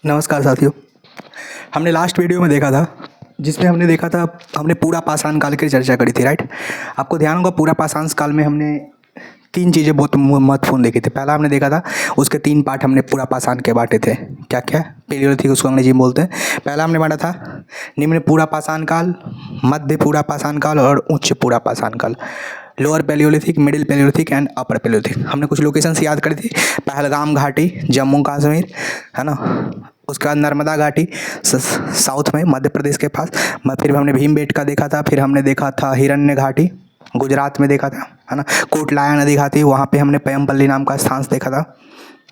नमस्कार साथियों। हमने लास्ट वीडियो में देखा था जिसमें हमने पूरा पाषाण काल की चर्चा करी थी, राइट। आपको ध्यान होगा पूरा पाषाण काल में हमने तीन चीज़ें बहुत महत्वपूर्ण देखी थी। पहला हमने देखा था उसके तीन पार्ट हमने पूरा पाषाण के बांटे थे। क्या क्या? पेलियोलिथिक उसको अंग्रेजी में बोलते हैं। पहला हमने बांटा था निम्न पूरा पाषाण काल, मध्य पूरा पाषाण काल और उच्च पूरा पाषाण काल। Lower palaeolithic, middle palaeolithic and upper palaeolithic. हमने कुछ लोकेशंस याद करी थी। पहलगाम घाटी जम्मू कश्मीर, है ना। उसके बाद नर्मदा घाटी साउथ में मध्य प्रदेश के पास। फिर हमने भीमबेटका देखा था। फिर हमने देखा था हिरण्य घाटी गुजरात में देखा था, है ना। कोटलाया नदी घाटी वहाँ पे हमने पयमपल्ली नाम का स्थान देखा था,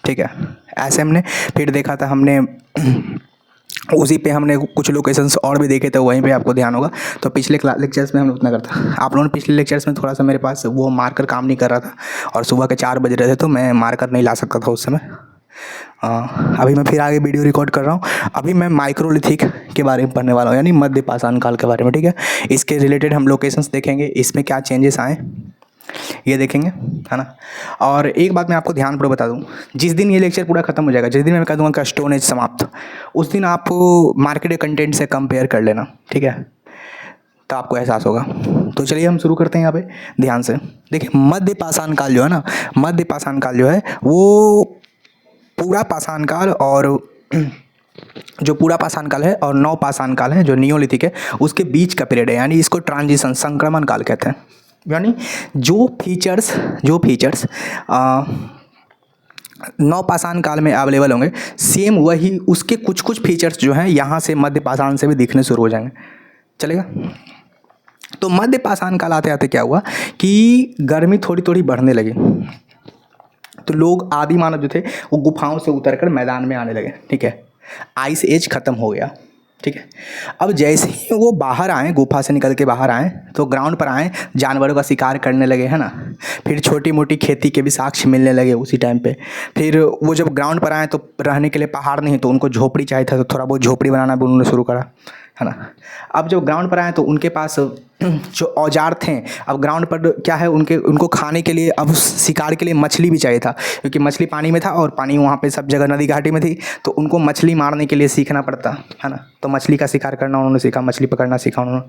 ठीक है। ऐसे हमने फिर देखा था हमने उसी पे हमने कुछ लोकेशंस और भी देखे थे, वहीं पे आपको ध्यान होगा। तो पिछले लेक्चर्स में हम उतना करता। आप लोगों ने पिछले लेक्चर्स में थोड़ा सा मेरे पास वो मार्कर काम नहीं कर रहा था और सुबह के 4 बज रहे थे तो मैं मार्कर नहीं ला सकता था उस समय। अभी मैं फिर आगे वीडियो रिकॉर्ड कर रहा हूँ। अभी मैं माइक्रोलिथिक के बारे में पढ़ने वाला हूँ, यानी मध्य पाषाण काल के बारे में, ठीक है। इसके रिलेटेड हम लोकेशंस देखेंगे, इसमें क्या चेंजेस आए ये देखेंगे, है ना। और एक बात मैं आपको ध्यानपूर्वक बता दूं, जिस दिन ये लेक्चर पूरा खत्म हो जाएगा, जिस दिन मैं कह दूंगा कि स्टोन एज समाप्त, उस दिन आप मार्केट कंटेंट से कंपेयर कर लेना, ठीक है, तो आपको एहसास होगा। तो चलिए हम शुरू करते हैं यहाँ पे ध्यान से। देखिए मध्य पाषाण काल जो है ना, मध्य पाषाण काल जो है वो पूरा पाषाण काल और जो पूरा पाषाण काल है और नव पाषाण काल है जो नियोलिथिक है उसके बीच का पीरियड है, यानी इसको ट्रांजिशन संक्रमण काल कहते हैं। यानी जो फीचर्स नव पाषाण काल में अवेलेबल होंगे, सेम वही उसके कुछ कुछ फीचर्स जो हैं यहाँ से मध्य पाषाण से भी दिखने शुरू हो जाएंगे, चलेगा। तो मध्य पाषाण काल आते आते क्या हुआ कि गर्मी थोड़ी थोड़ी बढ़ने लगी, तो लोग आदि मानव जो थे वो गुफाओं से उतरकर मैदान में आने लगे, ठीक है। आइस एज खत्म हो गया, ठीक है। अब जैसे ही वो बाहर आए, गुफा से निकल के बाहर आए तो ग्राउंड पर आए, जानवरों का शिकार करने लगे, है ना। फिर छोटी मोटी खेती के भी साक्ष्य मिलने लगे उसी टाइम पे। फिर वो जब ग्राउंड पर आए तो रहने के लिए पहाड़ नहीं तो उनको झोपड़ी चाहिए था, तो थोड़ा बहुत झोपड़ी बनाना भी उन्होंने शुरू करा, है ना। अब जब ग्राउंड पर आए तो उनके पास जो औजार थे, अब ग्राउंड पर क्या है उनको खाने के लिए, अब शिकार के लिए मछली भी चाहिए था, क्योंकि मछली पानी में था और पानी वहाँ पे सब जगह नदी घाटी में थी, तो उनको मछली मारने के लिए सीखना पड़ता, है ना। तो मछली का शिकार करना उन्होंने सीखा, मछली पकड़ना सीखा उन्होंने,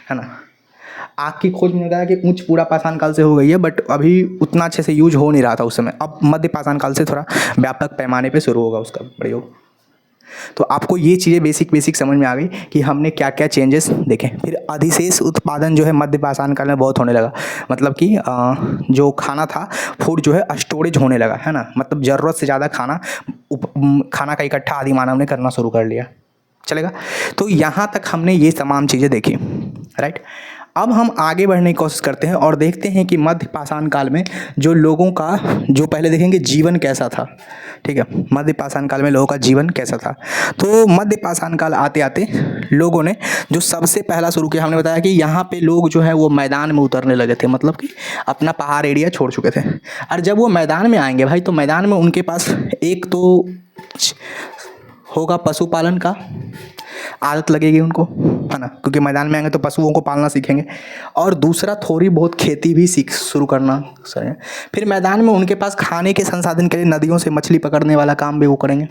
है ना। आग की खोज में बताया कि उच्च पूरा पाषाण काल से हो गई है, बट अभी उतना अच्छे से यूज हो नहीं रहा था उस समय। अब मध्य पाषाण काल से थोड़ा व्यापक पैमाने पर शुरू होगा उसका प्रयोग। तो आपको ये चीज़ें बेसिक समझ में आ गई कि हमने क्या क्या चेंजेस देखे। फिर अधिशेष उत्पादन जो है मध्य पाषाण काल में बहुत होने लगा, मतलब कि जो खाना था फूड जो है स्टोरेज होने लगा, है ना। मतलब ज़रूरत से ज़्यादा खाना का इकट्ठा आदि मानव ने करना शुरू कर लिया, चलेगा। तो यहाँ तक हमने ये तमाम चीज़ें देखी, राइट। अब हम आगे बढ़ने की कोशिश करते हैं और देखते हैं कि मध्य पाषाण काल में जो लोगों का, जो पहले देखेंगे जीवन कैसा था, ठीक है। मध्य पाषाण काल में लोगों का जीवन कैसा था। तो मध्य पाषाण काल आते आते लोगों ने जो सबसे पहला शुरू किया, हमने बताया कि यहाँ पे लोग जो है वो मैदान में उतरने लगे थे, मतलब कि अपना पहाड़ एरिया छोड़ चुके थे। और जब वो मैदान में आएंगे भाई, तो मैदान में उनके पास एक तो होगा पशुपालन का आदत लगेगी उनको, है ना, क्योंकि मैदान में आएंगे तो पशुओं को पालना सीखेंगे। और दूसरा थोड़ी बहुत खेती भी शुरू करना सही है। फिर मैदान में उनके पास खाने के संसाधन के लिए नदियों से मछली पकड़ने वाला काम भी वो करेंगे।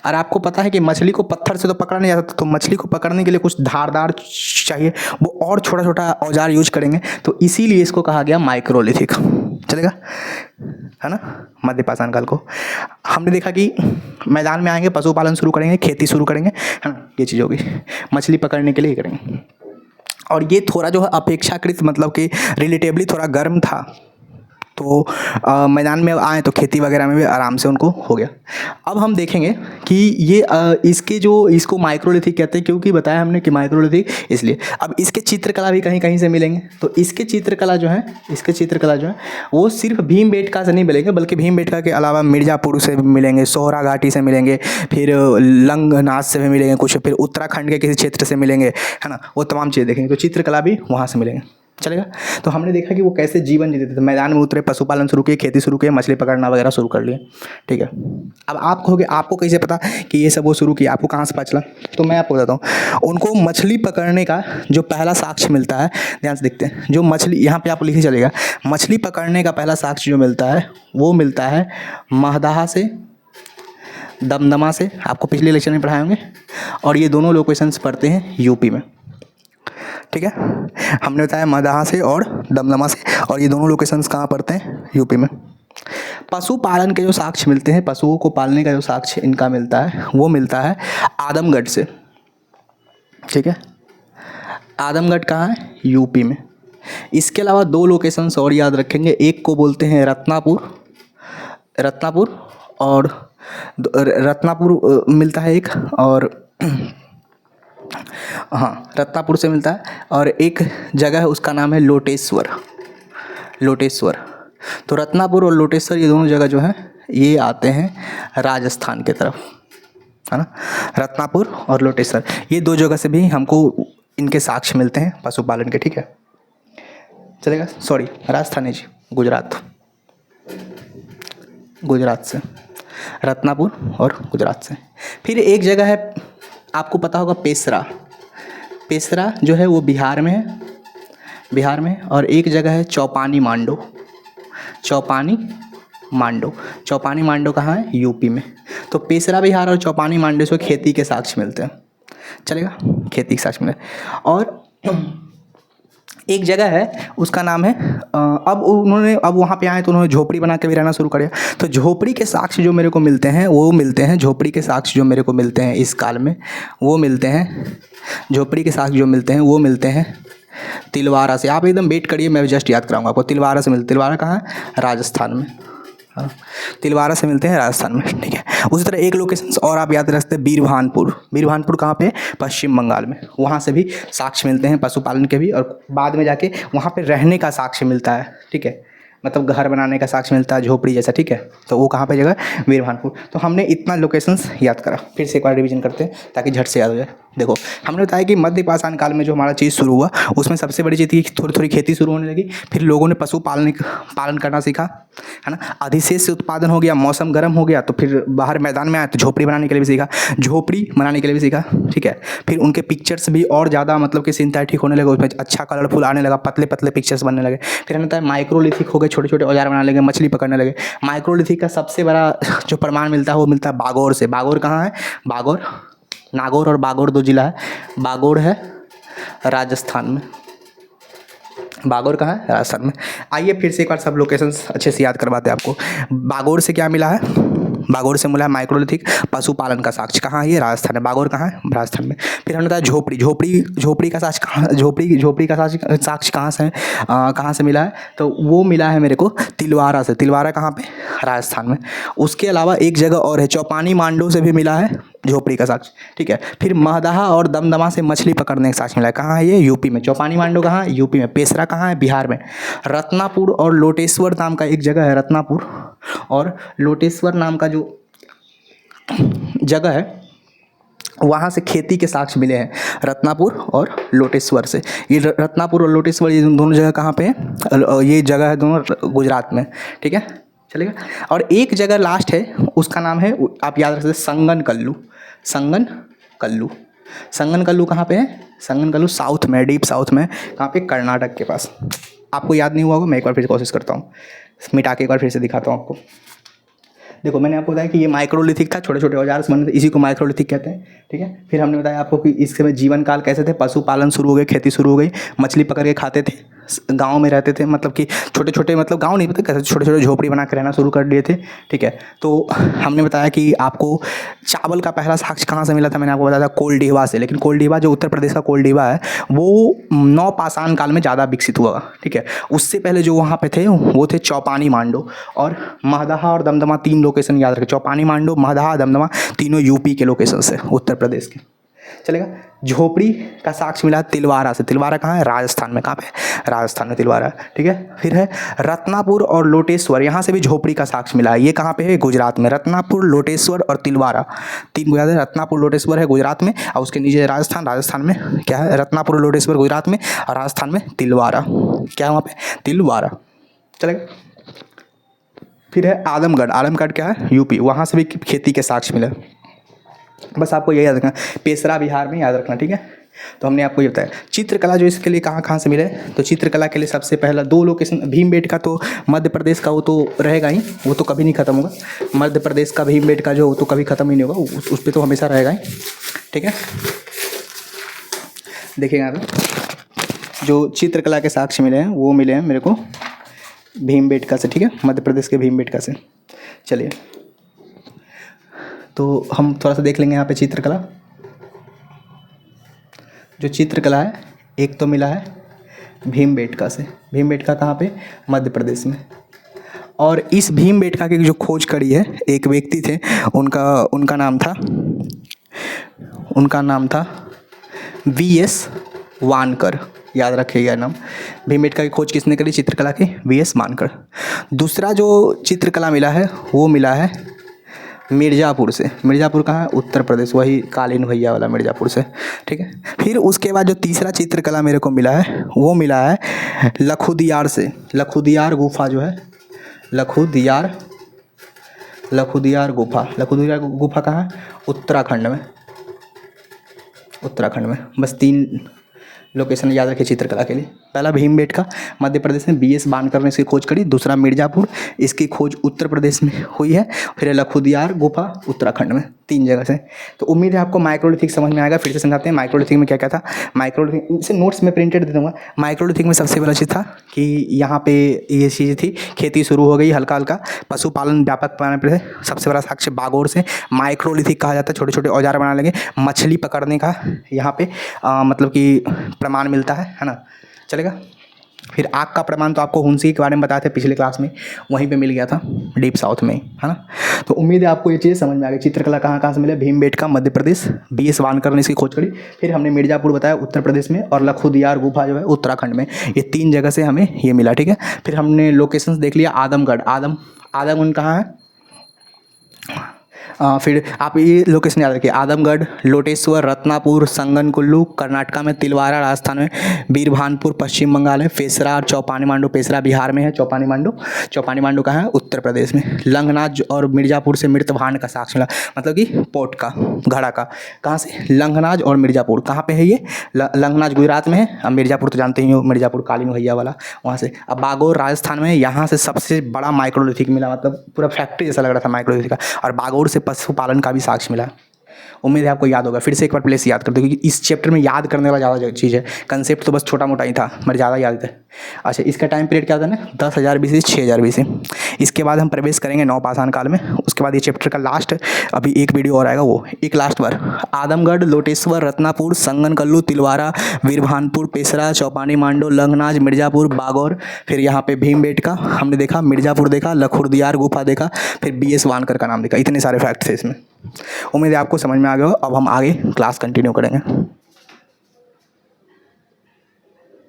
और आपको पता है कि मछली को पत्थर से तो पकड़ा नहीं जाता, तो मछली को पकड़ने के लिए कुछ धारदार चाहिए, वो और छोटा छोटा औजार यूज करेंगे, तो इसीलिए इसको कहा गया माइक्रोलिथिक, चलेगा, है ना। मध्य पाषाण काल को हमने देखा कि मैदान में आएंगे, पशुपालन शुरू करेंगे, खेती शुरू करेंगे, है ना, ये चीज़ होगी। मछली पकड़ने के लिए करेंगे। और ये थोड़ा जो है अपेक्षाकृत, मतलब कि रिलेटिवली थोड़ा गर्म था, तो मैदान में आए तो खेती वगैरह में भी आराम से उनको हो गया। अब हम देखेंगे कि ये इसको माइक्रोलिथिक कहते हैं, क्योंकि बताया हमने कि माइक्रोलिथिक इसलिए। अब इसके चित्रकला भी कहीं कहीं से मिलेंगे, तो इसके चित्रकला जो है वो सिर्फ भीमबेटका से नहीं मिलेंगे, बल्कि भीमबेटका के अलावा मिर्ज़ापुर से मिलेंगे, सोहरा घाटी से मिलेंगे, फिर लंगनाथ से भी मिलेंगे कुछ, फिर उत्तराखंड के किसी क्षेत्र से मिलेंगे, है ना। वो तमाम चीज़ें देखेंगे, तो चित्रकला भी वहाँ से मिलेंगे, चलेगा। तो हमने देखा कि वो कैसे जीवन जीते थे, मैदान में उतरे, पशुपालन शुरू किए, खेती शुरू किए, मछली पकड़ना वगैरह शुरू कर लिए। ठीक है, अब आप कहोगे आपको कैसे पता कि ये सब वो शुरू किया, आपको कहाँ से पता चला? तो मैं आपको बताता हूँ। उनको मछली पकड़ने का जो पहला साक्ष्य मिलता है, ध्यान से देखते हैं, जो मछली यहाँ पे आपको लिखे चलेगा, मछली पकड़ने का पहला साक्ष्य जो मिलता है वो मिलता है महदाहा से, दमदमा से। आपको पिछले लेक्चर में पढ़ाए होंगे। और ये दोनों लोकेशंस पड़ते हैं यूपी में। ठीक है, हमने बताया महदाहा से और दमदमा से, और ये दोनों लोकेशंस कहाँ पड़ते हैं? यूपी में। पशुपालन के जो साक्ष्य मिलते हैं, पशुओं को पालने का जो साक्ष्य इनका मिलता है वो मिलता है आदमगढ़ से। ठीक है, आदमगढ़ कहाँ है? यूपी में। इसके अलावा दो लोकेशंस और याद रखेंगे, एक को बोलते हैं रत्नापुर, और रत्नापुर मिलता है एक, और हाँ रत्नापुर से मिलता है, और एक जगह है उसका नाम है लोटेश्वर। तो रत्नापुर और लोटेश्वर ये दोनों जगह जो हैं ये आते हैं राजस्थान के तरफ, है ना। रत्नापुर और लोटेश्वर ये दो जगह से भी हमको इनके साक्ष्य मिलते हैं पशुपालन के। ठीक है, चलेगा। सॉरी, राजस्थान है जी, गुजरात से, रत्नापुर और गुजरात से। फिर एक जगह है आपको पता होगा, पेसरा जो है वो बिहार में है, और एक जगह है चौपानी मांडो कहाँ है? यूपी में। तो पेसरा बिहार और चौपानी मांडो से खेती के साक्ष्य मिलते हैं। चलेगा, खेती के साक्ष्य मिलते हैं। और एक जगह है उसका नाम है, अब वहाँ पे आए तो उन्होंने झोपड़ी बना के भी रहना शुरू कर दिया। तो झोपड़ी के साक्ष्य जो मेरे को मिलते हैं वो मिलते हैं, झोपड़ी के साक्ष्य जो मेरे को मिलते हैं इस काल में वो मिलते हैं, झोपड़ी के साक्ष्य जो मिलते हैं वो मिलते हैं तिलवारा से। आप एकदम वेट करिए, मैं जस्ट याद कराऊंगा आपको। तिलवारा से मिलते, तिलवारा कहाँ है? राजस्थान में, हाँ तिलवारा से मिलते हैं राजस्थान में। ठीक है, उसी तरह एक लोकेशन और आप याद रखते हैं, बीरभानपुर कहाँ पे? पश्चिम बंगाल में। वहाँ से भी साक्ष्य मिलते हैं पशुपालन के भी, और बाद में जाके वहाँ पे रहने का साक्ष्य मिलता है। ठीक है, मतलब घर बनाने का साक्ष्य मिलता है, झोपड़ी जैसा। ठीक है, तो वो कहाँ पे जगह? बीरभानपुर। तो हमने इतना लोकेशंस याद करा, फिर से एक बार रिवीजन करते हैं ताकि झट से याद हो जाए। देखो, हमने बताया कि मध्य पाषाण काल में जो हमारा चीज़ शुरू हुआ उसमें सबसे बड़ी चीज़ थी कि थोड़ी थोड़ी खेती शुरू होने लगी, फिर लोगों ने पालन करना सीखा, है ना। अधिशेष से उत्पादन हो गया, मौसम गर्म हो गया, तो फिर बाहर मैदान में आए तो झोपड़ी बनाने के लिए भी सीखा, ठीक है। फिर उनके पिक्चर्स भी और ज़्यादा मतलब कि सिंथेटिक होने लगे, उसमें अच्छा कलरफुल आने लगा, पतले पतले पिक्चर्स बनने लगे। फिर हमने बताया माइक्रोलिथिक हो गए, छोटे छोटे औजार बनाने लगे, मछली पकड़ने लगे। माइक्रोलिथिक का सबसे बड़ा जो प्रमाण मिलता है वो मिलता है बागौर से। बागौर कहाँ है? नागौर और बागौर दो जिला है। बागौर है राजस्थान में, बागौर कहाँ है? राजस्थान में। आइए फिर से एक बार सब लोकेशंस अच्छे से याद करवाते हैं आपको। बागौर से क्या मिला है? बागौर से मिला है माइक्रोलिथिक, पशुपालन का साक्ष्य कहाँ है? ये राजस्थान है। बागौर कहाँ है? राजस्थान में। फिर हमने बताया झोपड़ी का साक्ष्य कहाँ? झोपड़ी का साक्ष्य कहाँ से मिला है? तो वो मिला है मेरे को तिलवारा से। तिलवारा कहाँ पे? राजस्थान में। उसके अलावा एक जगह और है, चौपानी मांडो से भी मिला है झोपड़ी का साक्ष्य। ठीक है, फिर महदाहा और दमदमा से मछली पकड़ने का साक्ष्य मिला है। कहाँ है ये? यूपी में। चौपानी मांडो कहाँ है? यूपी में। पेसरा कहाँ है? बिहार में। रत्नापुर और लोटेश्वर नाम का एक जगह है, रत्नापुर और लोटेश्वर नाम का जो जगह है वहाँ से खेती के साक्ष्य मिले हैं, रत्नापुर और लोटेश्वर से। ये रत्नापुर और लोटेश्वर ये दोनों जगह कहाँ पे है? ये जगह है दोनों गुजरात में। ठीक है, चलेगा। और एक जगह लास्ट है, उसका नाम है, आप याद रख सकते, संगन कल्लू कहाँ पे है? संगन कल्लू साउथ में, डीप साउथ में। कहाँ पे? कर्नाटक के पास। आपको याद नहीं हुआ होगा, मैं एक बार फिर कोशिश करता हूँ, मिटा के एक बार फिर से दिखाता हूँ आपको। देखो, मैंने आपको बताया कि ये माइक्रोलिथिक था, छोटे छोटे औजार से बने थे, इसी को माइक्रोलिथिक कहते हैं। ठीक है, फिर हमने बताया आपको कि इस समय जीवन काल कैसे थे, पशुपालन शुरू हो गए, खेती शुरू हो गई, मछली पकड़ के खाते थे, गांव में रहते थे, मतलब कि छोटे छोटे, मतलब गांव नहीं पता कैसे, छोटे छोटे झोपड़ी बना के रहना शुरू कर दिए थे। ठीक है, तो हमने बताया कि आपको चावल का पहला साक्ष्य कहाँ से मिला था? मैंने आपको बताया था कोलडीवा से। लेकिन कोलडीवा जो उत्तर प्रदेश का कोलडीवा है वो नवपाषाण काल में ज़्यादा विकसित हुआ। ठीक है, उससे पहले जो वहाँ पे थे वो थे चौपानी मांडो और महदाहा और दमदमा। तीन लोकेशन याद रखें, चौपानी मांडो, महदाहा, दमदमा, तीनों यूपी के लोकेशन से, उत्तर प्रदेश के। चलेगा। झोपड़ी का साक्ष्य मिला तिलवारा से। तिलवारा कहाँ है? राजस्थान में। कहाँ पे? राजस्थान में तिलवारा। ठीक है। फिर है रत्नापुर और लोटेश्वर, यहाँ से भी झोपड़ी का साक्ष्य मिला है। ये कहाँ पे है? गुजरात में। रत्नापुर, लोटेश्वर और तिलवारा, तीन गुजरात है। रत्नापुर लोटेश्वर है गुजरात में और उसके नीचे राजस्थान। राजस्थान में क्या है? रत्नापुर लोटेश्वर गुजरात में और राजस्थान में तिलवारा। क्या है वहाँ पे? तिलवारा। चलेगा। फिर है आदमगढ़। आदमगढ़ क्या है? यूपी। वहाँ से भी खेती के साक्ष्य मिले। बस आपको यही याद रखना, पेशरा बिहार में याद रखना। ठीक है। तो हमने आपको ये बताया चित्रकला जो इसके लिए कहाँ कहाँ से मिले। तो चित्रकला के लिए सबसे पहला 2 लोकेशन, भीमबेटका तो मध्य प्रदेश का, वो तो रहेगा ही, वो तो कभी नहीं ख़त्म होगा। मध्य प्रदेश का भीमबेटका जो, वो तो कभी ख़त्म ही नहीं होगा, उस पर तो हमेशा रहेगा ही। ठीक है। देखिएगा यहाँ पे जो चित्रकला के साक्ष्य मिले हैं वो मिले हैं मेरे को भीमबेटका से। ठीक है। मध्य प्रदेश के भीमबेटका से। चलिए तो हम थोड़ा सा देख लेंगे यहाँ पे चित्रकला। जो चित्रकला है एक तो मिला है भीमबेटका से। भीमबेटका कहाँ पे? मध्य प्रदेश में। और इस भीमबेटका की जो खोज करी है एक व्यक्ति थे, उनका नाम था V.S. वानकर। याद रखिएगा नाम। भीमबेटका की खोज किसने करी? चित्रकला की V.S. वानकर। दूसरा जो चित्रकला मिला है वो मिला है मिर्ज़ापुर से। मिर्ज़ापुर कहाँ है? उत्तर प्रदेश। वही कालीन भैया वाला मिर्ज़ापुर से। ठीक है। फिर उसके बाद जो तीसरा चित्रकला मेरे को मिला है वो मिला है लखुदियार से। लखुदियार गुफा जो है, लखुदियार गुफा कहाँ है? उत्तराखंड में। उत्तराखंड में। बस 3 लोकेशन याद रखिए चित्रकला के लिए। पहला भीमबेटका मध्य प्रदेश में, V.S. वानकर ने इसकी खोज करी। दूसरा मिर्ज़ापुर, इसकी खोज उत्तर प्रदेश में हुई है। फिर लखुदियार गुफा उत्तराखंड में। 3 जगह से। तो उम्मीद है आपको माइक्रोलिथिक समझ में आएगा। फिर से समझाते हैं माइक्रोलिथिक में क्या क्या था। माइक्रोलिथिक से नोट्स में प्रिंटेड दे दूँगा। माइक्रोलिथिक में सबसे पहला चीज़ था कि यहाँ पे ये चीज़ थी, खेती शुरू हो गई हल्का हल्का, पशुपालन व्यापक पैमाने पर है। सबसे बड़ा साक्ष्य बागोर से। माइक्रोलिथिक कहा जाता है, छोटे छोटे औजार बनाने लगे। मछली पकड़ने का यहाँ पे मतलब कि प्रमाण मिलता है ना। चलेगा। फिर आग का प्रमाण तो आपको हुंसी के बारे में बताए थे पिछले क्लास में, वहीं पे मिल गया था डीप साउथ में, है ना। तो उम्मीद है आपको ये चीज़ समझ में आ गई। चित्रकला कहाँ कहाँ से मिले? भीमबेटका मध्य प्रदेश, V.S. वानकर ने इसकी खोज करी। फिर हमने मिर्ज़ापुर बताया उत्तर प्रदेश में, और लखुदियार गुफा जो है उत्तराखंड में। ये 3 जगह से हमें ये मिला। ठीक है। फिर हमने लोकेशंस देख लिया। आदमगढ़, आदमगढ़ कहाँ है? फिर आप ये लोकेशन याद रखिए, आदमगढ़, लोटेश्वर, रत्नापुर, संगनकुल्लू कर्नाटका में, तिलवारा राजस्थान में, बीरभानपुर पश्चिम बंगाल में, पेशरा और चौपानी मांडू, पेशरा बिहार में है, चौपानी मांडू कहाँ है? उत्तर प्रदेश में। लंघनाज और मिर्ज़ापुर से मृतभांड का साक्ष्य मिला, मतलब कि पोर्ट का, घड़ा का। कहाँ से? लंघनाज और मिर्ज़ापुर। कहाँ पे है ये? लंघनाज गुजरात में है। अब मिर्ज़ापुर तो जानते ही हो, मिर्ज़ापुर कालीन भैया वाला, वहाँ से। अब बागोर राजस्थान में, यहाँ से सबसे बड़ा माइक्रोलिथिक मिला, मतलब पूरा फैक्ट्री जैसा लग रहा था माइक्रोलिथिक का। और बागोर से पशुपालन का भी साक्ष्य मिला। उम्मीद है आपको याद होगा। फिर से एक बार प्लेस याद कर दो, क्योंकि इस चैप्टर में याद करने वाला ज़्यादा चीज़ है। कंसेप्ट तो बस छोटा मोटा ही था, मगर ज़्यादा याद है। अच्छा, इसका टाइम पीरियड क्या था ना? 10,000 BC 6,000 BC। इसके बाद हम प्रवेश करेंगे नवपाषाण काल में। उसके बाद ये चैप्टर का लास्ट, अभी एक वीडियो और आएगा, वो एक लास्ट बार। आदमगढ़, लोटेश्वर, रत्नापुर, संगनकल्लू, तिलवारा, वीरभानपुर, पेशरा, चौपानी मांडू, लंघनाज, मिर्ज़ापुर, बागौर। फिर यहाँ पे भीमबेटका हमने देखा, मिर्ज़ापुर देखा, लखुदियार गुफा देखा, फिर V.S. वानकर का नाम देखा। इतने सारे फैक्ट्स है इसमें। उम्मीद है आपको समझ में आ गया हो। अब हम आगे क्लास कंटिन्यू करेंगे।